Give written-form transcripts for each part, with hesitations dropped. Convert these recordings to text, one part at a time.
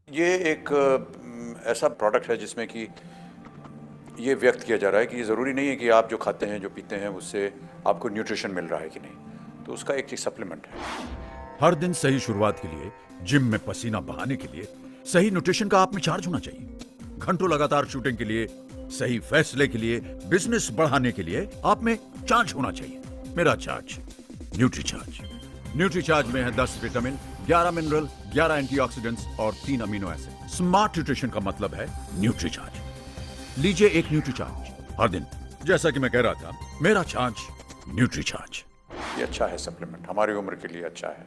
ये एक ऐसा प्रोडक्ट है जिसमें कि ये व्यक्त किया जा रहा है कि ये ज़रूरी नहीं है कि आप जो खाते हैं, जो पीते हैं, उससे आपको न्यूट्रिशन मिल रहा है कि नहीं। तो उसका एक सप्लीमेंट है। हर दिन सही शुरुआत के लिए, जिम में पसीना बहाने के लिए सही न्यूट्रिशन का आप में चार्ज होना चाहिए। घंटों लगातार शूटिंग के लिए, सही फैसले के लिए, बिजनेस बढ़ाने के लिए आप में चार्ज होना चाहिए। मेरा charge, nutri charge. Nutri charge में है 10 विटामिन, 11 मिनरल, 11 एंटीऑक्सीडेंट्स और 3 अमीनो एसिड। स्मार्ट न्यूट्रिशन का मतलब है न्यूट्री चार्ज। लीजिए एक न्यूट्री चार्ज हर दिन। जैसा कि मैं कह रहा था, मेरा चार्ज, न्यूट्री चार्ज। ये अच्छा है सप्लीमेंट, हमारी उम्र के लिए अच्छा है,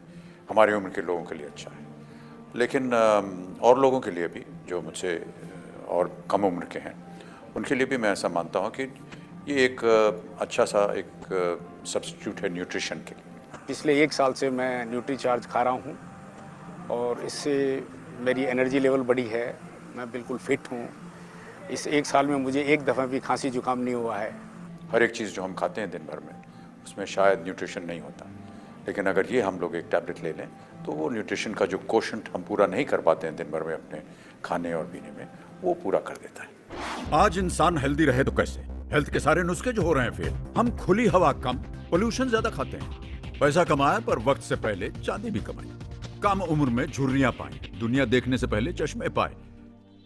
हमारी उम्र के लोगों के लिए अच्छा है। लेकिन और लोगों के लिए भी जो मुझसे और कम उम्र के हैं, उनके लिए भी मैं ऐसा मानता हूँ कि ये एक अच्छा सा एक सब्स्टिट्यूट है न्यूट्रिशन के लिए। पिछले 1 साल से मैं न्यूट्री चार्ज खा रहा हूँ और इससे मेरी एनर्जी लेवल बढ़ी है। मैं बिल्कुल फिट हूँ। इस 1 साल में मुझे एक दफ़ा भी खांसी जुकाम नहीं हुआ है। हर एक चीज़ जो हम खाते हैं दिन भर में, उसमें शायद न्यूट्रिशन नहीं होता, लेकिन अगर ये हम लोग एक टैबलेट ले लें तो वो न्यूट्रिशन का जो कोशंट हम पूरा नहीं कर पाते हैं दिन भर में अपने खाने और पीने में, वो पूरा कर देता है। आज इंसान हेल्दी रहे तो कैसे? हेल्थ के सारे नुस्खे जो हो रहे हैं फेल। हम खुली हवा कम, पोल्यूशन ज्यादा खाते हैं। पैसा कमाए पर वक्त से पहले चांदी भी कमाए। कम उम्र में झुर्रियां पाए, दुनिया देखने से पहले चश्मे पाए।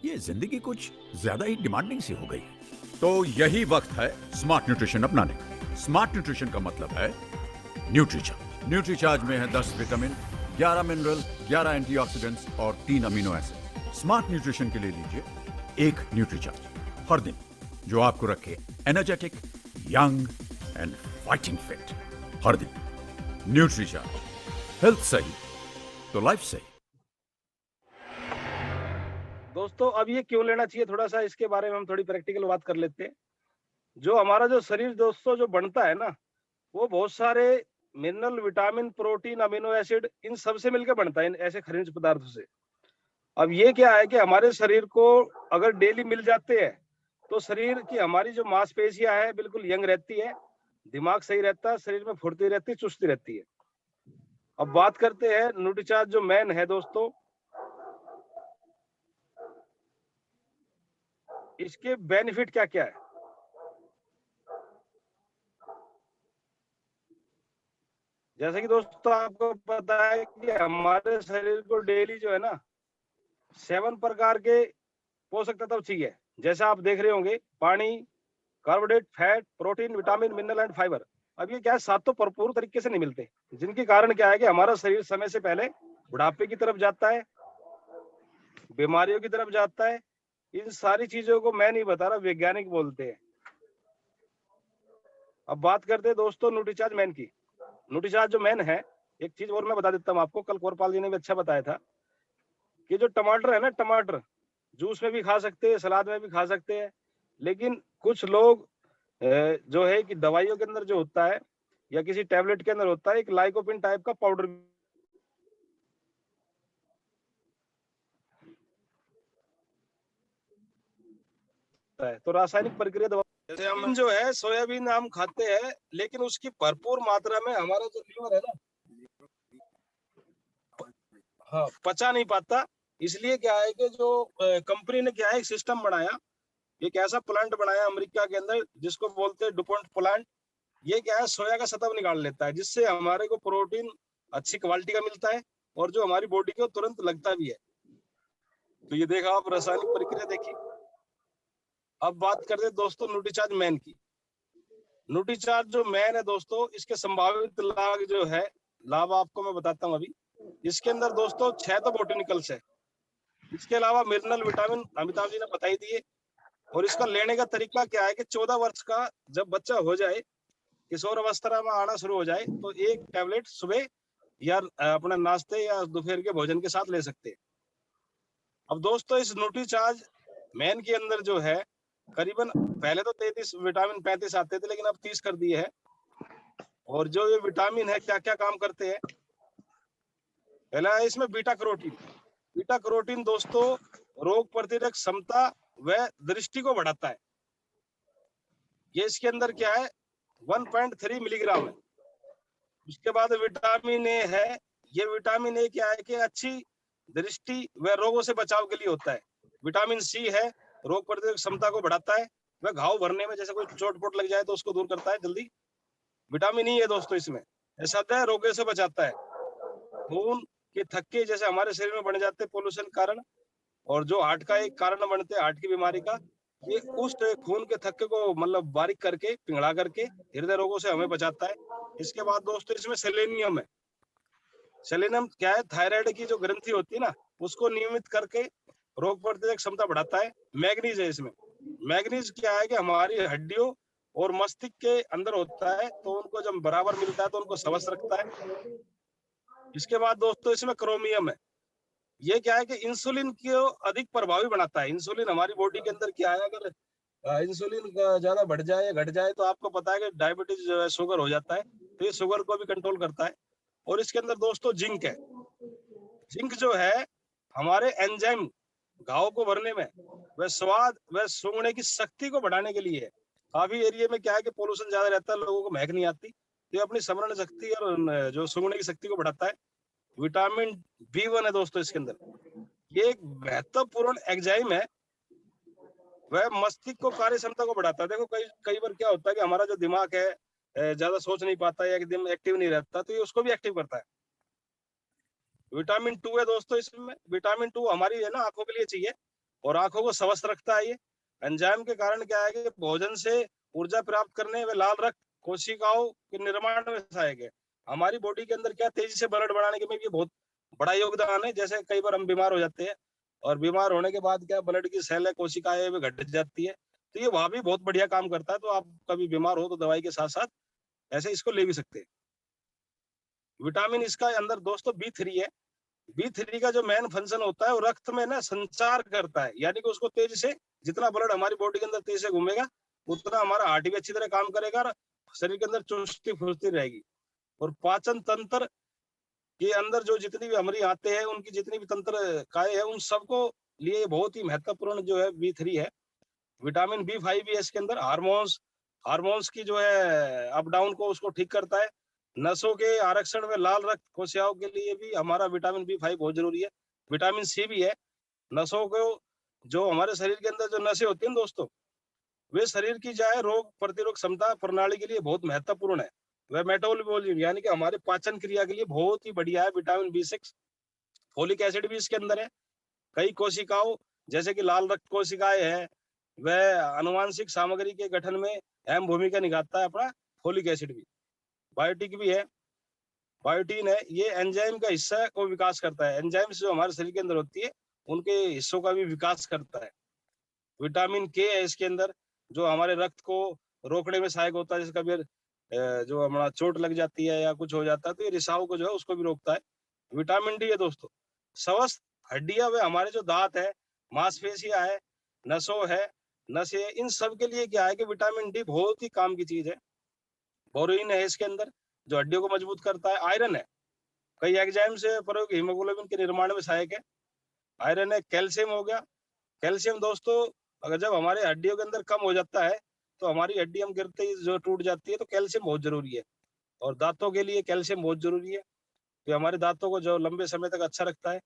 ये जिंदगी कुछ ज्यादा ही डिमांडिंग सी हो गई है। तो यही वक्त है स्मार्ट न्यूट्रिशन अपनाने का। स्मार्ट न्यूट्रिशन का मतलब है न्यूट्री चार्ज। न्यूट्री चार्ज में है 10 विटामिन, 11 मिनरल, 11 एंटीऑक्सीडेंट्स और 3 अमीनो एसिड। स्मार्ट न्यूट्रिशन के लिए लीजिए एक न्यूट्री चार्ज हर दिन, जो आपको रखे energetic, young and fighting fit. हर दिन न्यूट्री चार्ज। हेल्थ सही तो लाइफ सही। दोस्तों, अब ये क्यों लेना चाहिए, थोड़ा सा इसके बारे में हम थोड़ी प्रैक्टिकल बात कर लेते हैं। जो हमारा जो शरीर दोस्तों जो बनता है ना, वो बहुत सारे mineral, vitamin, protein, amino acid, इन सब से मिलकर बनता है, इन ऐसे खनिज पदार्थों से। अब ये क्या है कि हमारे शरीर को अगर डेली मिल जाते हैं तो शरीर की हमारी जो मांसपेशियां है बिल्कुल यंग रहती है, दिमाग सही रहता है, शरीर में फुर्ती रहती है, चुस्ती रहती है। अब बात करते हैं न्यूट्रीचार्ज जो मैन है दोस्तों, इसके बेनिफिट क्या क्या है। जैसे कि दोस्तों आपको पता है कि हमारे शरीर को डेली जो है ना 7 प्रकार के पोषक तत्व चाहिए। जैसे आप देख रहे होंगे, पानी, carbohydrate, fat, protein, vitamin, mineral and fibre. अब ये क्या है, सात तो भरपूर तरीके से नहीं मिलते, जिनके कारण क्या है कि हमारा शरीर समय से पहले बुढ़ापे की तरफ जाता है, बीमारियों की तरफ जाता है। इन सारी चीजों को मैं नहीं बता रहा, वैज्ञानिक बोलते हैं। अब बात करते हैं दोस्तों न्यूट्रीचार्ज मैन की। न्यूट्रीचार्ज जो मैन है, एक चीज और मैं बता देता हूँ आपको, कल कोरपाल जी ने भी अच्छा बताया था कि जो टमाटर है ना, टमाटर जूस में भी खा सकते हैं, सलाद में भी खा सकते हैं। लेकिन कुछ लोग जो है कि दवाइयों के अंदर जो होता है या किसी टैबलेट के अंदर होता है एक लाइकोपिन टाइप का पाउडर होता है। तो रासायनिक प्रक्रिया दवा, जैसे हम जो है सोयाबीन हम खाते हैं, लेकिन उसकी भरपूर मात्रा में हमारा जो लीवर है ना, हाँ, पचा नहीं पाता। इसलिए क्या है कि जो कंपनी ने क्या है एक सिस्टम बनाया, एक ऐसा प्लांट बनाया अमेरिका के अंदर जिसको बोलते हैं डुपॉन्ट प्लांट। ये क्या है, सोया का सत्व निकाल लेता है, जिससे हमारे को प्रोटीन अच्छी क्वालिटी का मिलता है और जो हमारी बॉडी को तुरंत लगता भी है। तो ये देखा आप, रासायनिक प्रक्रिया देखी। अब बात करते हैं दोस्तों न्यूट्रीचार्ज मैन की। न्यूट्रीचार्ज जो मैन है दोस्तों, इसके संभावित लाभ जो है, लाभ आपको मैं बताता हूँ अभी। इसके अंदर दोस्तों 6 तो बोटेनिकल्स है। इसके अलावा मिनरल, विटामिन अमिताभ जी ने बता ही दिए। और इसका लेने का तरीका क्या है कि 14 वर्ष का जब बच्चा हो जाए, किशोर अवस्था में आना शुरू हो जाए, तो एक टैबलेट सुबह या अपना नाश्ते या दोपहर के भोजन के साथ ले सकते हैं। अब दोस्तों इस न्यूट्रीचार्ज मैन के अंदर जो है करीबन, पहले तो 33 विटामिन 35 आते थे, लेकिन अब 30 कर दिए हैं। और जो ये विटामिन है क्या क्या काम करते हैं, पहला है इसमें बीटा कैरोटीन। बीटा कैरोटीन दोस्तों रोग प्रतिरोधक क्षमता व दृष्टि को बढ़ाता है। ये इसके अंदर क्या है 1.3 मिलीग्राम है। उसके बाद विटामिन ए है। ये विटामिन ए क्या है कि अच्छी दृष्टि व रोगों से बचाव के लिए होता है। विटामिन सी है, रोग प्रतिरोधक क्षमता को बढ़ाता है, वह घाव भरने में, जैसे कोई चोट-पोट लग जाए तो उसको दूर करता है जल्दी। विटामिन ई है दोस्तों इसमें, सतह रोगों से बचाता है। खून के थक्के जैसे हमारे शरीर में बन जाते हैं पोल्यूशन के कारण, और जो हार्ट का एक कारण बनते हैं हार्ट की बीमारी का, ये उस खून के थक्के को मतलब बारीक करके, पिघला करके हृदय रोगों से हमें बचाता है। इसके बाद दोस्तों इसमें सेलेनियम है। सेलेनियम क्या है, थायराइड की जो ग्रंथि होती है ना, उसको नियमित करके रोग प्रतिरोधक क्षमता बढ़ाता है। मैग्नीज है इसमें। मैग्नीज क्या है कि हमारी हड्डियों और मस्तिष्क के अंदर होता है, तो उनको जब बराबर मिलता है तो उनको स्वस्थ रखता है। इसके बाद दोस्तों इसमें क्रोमियम है। ये क्या है कि इंसुलिन को अधिक प्रभावी बनाता है। इंसुलिन हमारी बॉडी के अंदर क्या है, अगर इंसुलिन ज्यादा बढ़ जाए या घट जाए तो आपको पता है कि डायबिटीज जो है, शुगर हो जाता है, तो ये शुगर को भी कंट्रोल करता है। और इसके अंदर दोस्तों जिंक है। जिंक जो है हमारे एंजाइम, घाव को भरने में, वह स्वाद व सूंघने की शक्ति को बढ़ाने के लिए है। काफी एरिया में क्या है कि पोल्यूशन ज्यादा रहता है, लोगों को महक नहीं आती, तो ये अपनी समरण शक्ति और जो सूंघने की शक्ति को बढ़ाता है। विटामिन B1 है दोस्तों इसके अंदर। ये एक महत्वपूर्ण एंजाइम है, वह मस्तिष्क को कार्य क्षमता को बढ़ाता है। देखो कई बार क्या होता है कि हमारा जो दिमाग है ज्यादा सोच नहीं पाता है, एकदम एक्टिव नहीं रहता, तो ये उसको भी एक्टिव करता है। विटामिन 2 है दोस्तों इसमें। विटामिन 2 हमारी है ना आंखों के लिए चाहिए, और आंखों को स्वस्थ रखता है। ये एंजाइम के कारण क्या है कि भोजन से ऊर्जा प्राप्त करने व लाल रक्त कोशिकाओं के निर्माण में सहायक है। हमारी बॉडी के अंदर क्या तेजी से ब्लड बढ़ाने के में भी बहुत बड़ा योगदान है। जैसे कई बार हम बीमार हो जाते हैं, और बीमार होने के बाद क्या ब्लड की सेल कोशिकाएं भी घट जाती है, तो ये वहां भी बहुत बढ़िया काम करता है। तो आप कभी बीमार हो तो दवाई के साथ साथ ऐसे इसको ले भी सकते हैं। विटामिन इसका अंदर दोस्तों B3 है। B3 का जो मेन फंक्शन होता है वो रक्त में ना संचार करता है, यानी कि उसको तेजी से, जितना ब्लड हमारी बॉडी के अंदर तेजी से घूमेगा, उतना हमारा हार्ट भी अच्छी तरह काम करेगा और शरीर के अंदर चुस्ती फुर्ती रहेगी। और पाचन तंत्र के अंदर जो जितनी भी हमारी आते हैं, उनकी जितनी भी तंत्र काय है, उन सबको लिए बहुत ही महत्वपूर्ण जो है B3 है। विटामिन B5 भी है इसके अंदर। हार्मोन्स हार्मोन्स की जो है अप डाउन को उसको ठीक करता है। नसों के आरक्षण में लाल रक्त कोशिकाओं के लिए भी हमारा विटामिन B5 बहुत जरूरी है। विटामिन सी भी है। नसों को, जो हमारे शरीर के अंदर जो नसें होती हैं दोस्तों, वे शरीर की जाए रोग प्रतिरोधक क्षमता प्रणाली के लिए बहुत महत्वपूर्ण है। वह मेटाबॉलिज्म यानी कि हमारे पाचन क्रिया के लिए बहुत ही बढ़िया है। विटामिन B6, फोलिक एसिड भी इसके अंदर है। कई कोशिकाओं जैसे कि लाल रक्त कोशिकाएं हैं, वह आनुवांशिक सामग्री के गठन में अहम भूमिका निभाता है। अपना फोलिक एसिड भी, बायोटिक भी है, बायोटीन है। ये एंजाइम का हिस्सा को विकास करता है। एंजाइम्स जो हमारे शरीर के अंदर होती है, उनके हिस्सों का भी विकास करता है। विटामिन के है इसके अंदर, जो हमारे रक्त को रोकने में सहायक होता है। जैसे कभी जो हमारा चोट लग जाती है या कुछ हो जाता है, तो ये रिसाव को जो है उसको भी रोकता है। विटामिन डी है दोस्तों, स्वस्थ हड्डियां वे हमारे जो दांत है, मांसपेशियां है, नसों है, नसें, इन सब के लिए क्या है कि विटामिन डी बहुत ही काम की चीज है। बोरोइन है इसके अंदर, जो हड्डियों को मजबूत करता है। आयरन है, कई एंजाइम से प्रयोग हीमोग्लोबिन के निर्माण में सहायक है। आयरन है। कैल्शियम हो गया। कैल्शियम दोस्तों, अगर जब हमारे हड्डियों के अंदर कम हो जाता है, तो हमारी हड्डी हम गिरते ही जो टूट जाती है, तो कैल्शियम बहुत जरूरी है। और दांतों के लिए कैल्शियम बहुत जरूरी है, कि हमारे दांतों को जो लंबे समय तक अच्छा रखता है।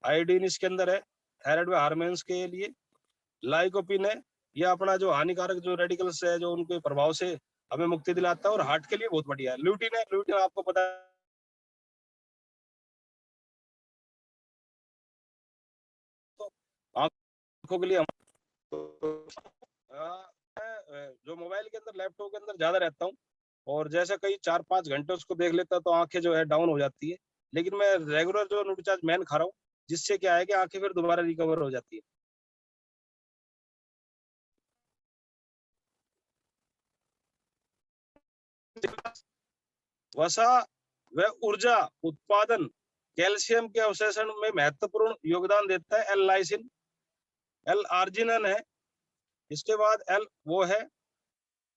आयोडीन इसके अंदर है, थायराइड व हार्मोन्स के लिए। लाइकोपिन है, यह अपना जो हानिकारक जो रेडिकल्स है, जो उनके प्रभाव से हमें मुक्ति दिलाता है, और हार्ट के लिए बहुत बढ़िया है। ल्यूटिन है, ल्यूटिन आपको पता है तो आंखों के लिए मैं जो मोबाइल के अंदर, लैपटॉप के अंदर ज्यादा रहता हूँ, और जैसे कई 4-5 घंटे उसको देख लेता, तो आंखें जो है डाउन हो जाती है। लेकिन मैं रेगुलर जो न्यूट्रीचार्ज मैन खा रहा हूँ, जिससे क्या है कि आंखें फिर दोबारा रिकवर हो जाती है। वसा व ऊर्जा उत्पादन कैल्शियम के अवशोषण में महत्वपूर्ण योगदान देता है। एल लाइसिन, एल आर्जिनिन है। इसके बाद एल वो है।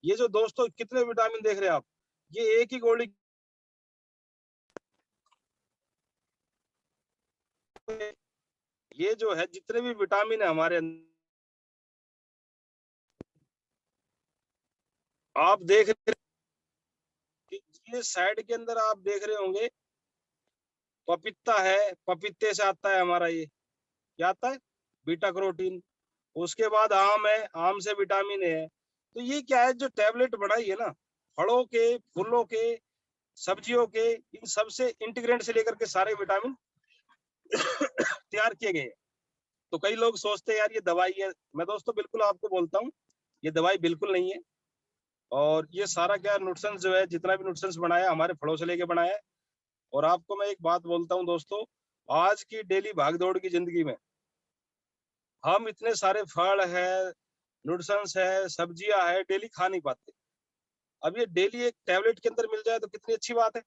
ये जो दोस्तों कितने विटामिन देख रहे हैं आप, ये एक ही गोली, ये जो है जितने भी विटामिन है हमारे अंदर, आप देख, ये साइड के अंदर आप देख रहे होंगे, पपीता है, पपीते से आता है हमारा ये, क्या आता है? Beta carotene. उसके बाद आम है, आम से विटामिन ए है। तो ये क्या है, जो टैबलेट बनाई है ना, फलों के, फूलों के, सब्जियों के, इन सब से इंटीग्रेंट से लेकर के सारे विटामिन तैयार किए गए हैं। तो कई लोग सोचते हैं यार ये दवाई है। मैं दोस्तों बिल्कुल आपको बोलता हूँ, ये दवाई बिल्कुल नहीं है। और ये सारा क्या न्यूट्रिशंस जो है, जितना भी न्यूट्रिशंस बनाया हमारे फलों से लेके बनाया है। और आपको मैं एक बात बोलता हूँ दोस्तों, आज की डेली भागदौड़ की जिंदगी में हम इतने सारे फल है, न्यूट्रिशंस है, सब्जियां है, डेली खा नहीं पाते। अब ये डेली एक टैबलेट के अंदर मिल जाए तो कितनी अच्छी बात है।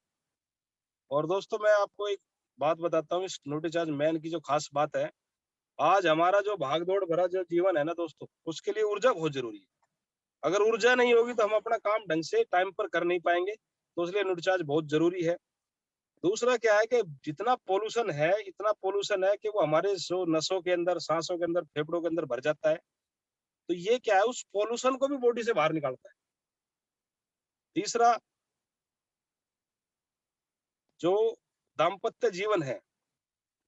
और दोस्तों मैं आपको एक बात बताता हूँ, इस न्यूट्रीचार्ज मैन की जो खास बात है, आज हमारा जो भागदौड़ भरा जो जीवन है ना दोस्तों, उसके लिए ऊर्जा बहुत जरूरी है। अगर ऊर्जा नहीं होगी तो हम अपना काम ढंग से टाइम पर कर नहीं पाएंगे। तो इसलिए न्यूट्रीचार्ज बहुत जरूरी है। दूसरा क्या है कि जितना पोल्यूशन है, इतना पोल्यूशन है कि वो हमारे जो नसों के अंदर, सांसों के अंदर, फेफड़ों के अंदर भर जाता है। तो ये क्या है, उस पोल्यूशन को भी बॉडी से बाहर निकालता है। तीसरा, जो दाम्पत्य जीवन है,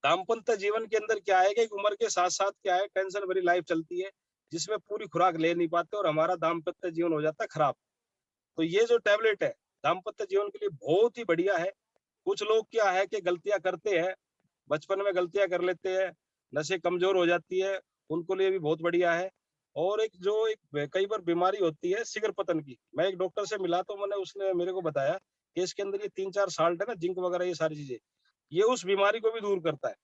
दाम्पत्य जीवन के अंदर क्या है कि एक उम्र के साथ साथ क्या है, टेंशन भरी लाइफ चलती है, जिसमें पूरी खुराक ले नहीं पाते और हमारा दाम्पत्य जीवन हो जाता है खराब। तो ये जो टैबलेट है, दाम्पत्य जीवन के लिए बहुत ही बढ़िया है। कुछ लोग क्या है कि गलतियां करते हैं, बचपन में गलतियां कर लेते हैं, नसें कमजोर हो जाती है, उनको लिए भी बहुत बढ़िया है। और एक जो एक कई बार बीमारी होती है शिगर पतन की, मैं एक डॉक्टर से मिला तो उसने मेरे को बताया कि इसके अंदर ये 3-4 साल्ट है ना, जिंक वगैरह, ये सारी चीजें, ये उस बीमारी को भी दूर करता है।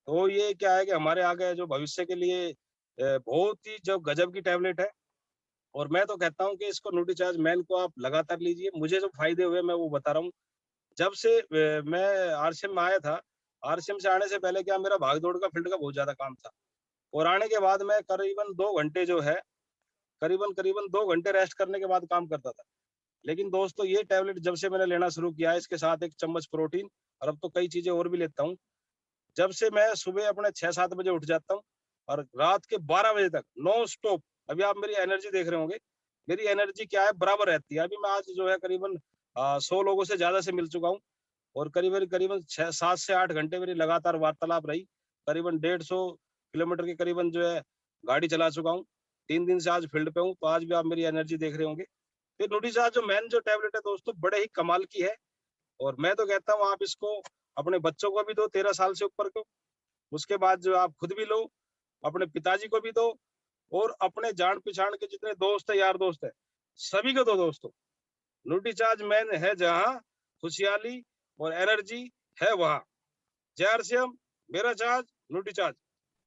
तो ये क्या है कि हमारे आगे जो भविष्य के लिए बहुत ही जो गजब की टैबलेट है। और मैं तो कहता हूँ कि इसको न्यूट्रीचार्ज मैन को आप लगातार लीजिए। मुझे जो फायदे हुए मैं वो बता रहा हूँ। जब से मैं आरसीएम में आया था, आरसीएम से आने से पहले क्या, मेरा भाग-दौड़ का फील्ड का बहुत ज़्यादा काम था। और आने के बाद मैं करीबन 2 घंटे जो है, करीबन 2 घंटे रेस्ट करने के बाद काम करता था। लेकिन दोस्तों ये टैबलेट जब से मैंने लेना शुरू किया है, इसके साथ 1 चम्मच प्रोटीन, और अब तो कई चीज़ें और भी लेता हूँ। जब से मैं सुबह अपने 6-7 बजे उठ जाता हूँ और रात के 12 बजे तक नॉन स्टॉप, अभी आप मेरी एनर्जी देख रहे होंगे, मेरी एनर्जी क्या है, बराबर रहती है। अभी मैं आज जो है करीबन 100 लोगों से ज़्यादा से मिल चुका हूँ। और करीबन 7 से 8 घंटे मेरी लगातार वार्तालाप रही। करीबन 150 किलोमीटर के करीबन जो है गाड़ी चला चुका हूँ। 3 दिन से आज फील्ड पे हूँ, तो आज भी आप मेरी एनर्जी देख रहे होंगे। फिर न्यूट्रीचार्ज जो मैन जो टैबलेट है दोस्तों, बड़े ही कमाल की है। और मैं तो कहता हूँ आप इसको अपने बच्चों को भी दो, 13 साल से ऊपर को। उसके बाद जो आप खुद भी लो, अपने पिताजी को भी दो, और अपने जान-पहचान के जितने दोस्त हैं, यार दोस्त हैं, सभी को दो दोस्तों। न्यूट्रीचार्ज मैन है जहाँ, खुशहाली और एनर्जी है वहाँ। जय आरसीएम, मेरा चार्ज, न्यूट्रीचार्ज।